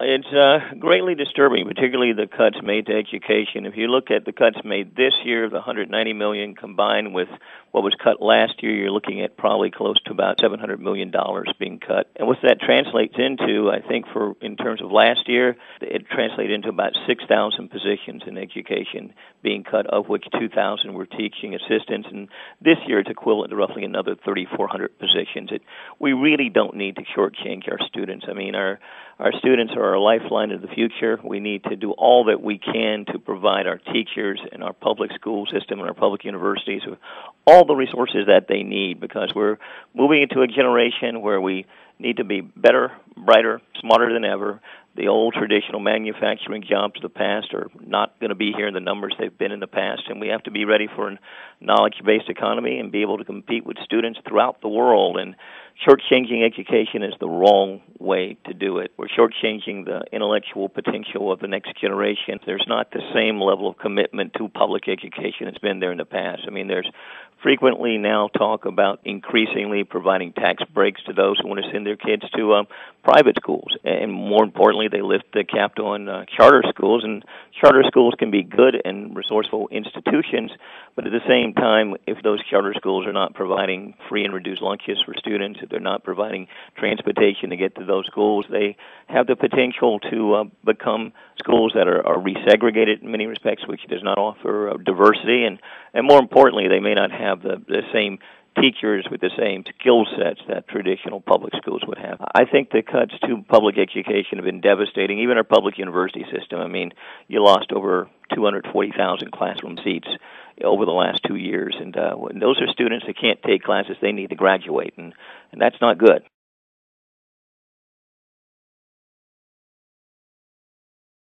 It's greatly disturbing, particularly the cuts made to education. If you look at the cuts made this year, the $190 million combined with what was cut last year, you're looking at probably close to about $700 million being cut. And what that translates into, I think, in terms of last year, it translated into about 6,000 positions in education being cut, of which 2,000 were teaching assistants. And this year, it's equivalent to roughly another 3,400 positions. We really don't need to shortchange our students. I mean, our students are our lifeline of the future. We need to do all that we can to provide our teachers and our public school system and our public universities with all the resources that they need, because we're moving into a generation where we need to be better, brighter, smarter than ever. The old traditional manufacturing jobs of the past are not going to be here in the numbers they've been in the past, and we have to be ready for a knowledge-based economy and be able to compete with students throughout the world. And shortchanging education is the wrong way to do it. We're shortchanging the intellectual potential of the next generation. There's not the same level of commitment to public education that's been there in the past. I mean, there's frequently now talk about increasingly providing tax breaks to those who want to send their kids to private schools. And more importantly, they lift the cap on charter schools. And charter schools can be good and resourceful institutions, but at the same time, if those charter schools are not providing free and reduced lunches for students, if they're not providing transportation to get to those schools, they have the potential to become schools that are resegregated in many respects, which does not offer diversity. And more importantly, they may not have the same teachers with the same skill sets that traditional public schools would have. I think the cuts to public education have been devastating, even our public university system. I mean, you lost over 240,000 classroom seats over the last 2 years, and those are students that can't take classes they need to graduate, and that's not good.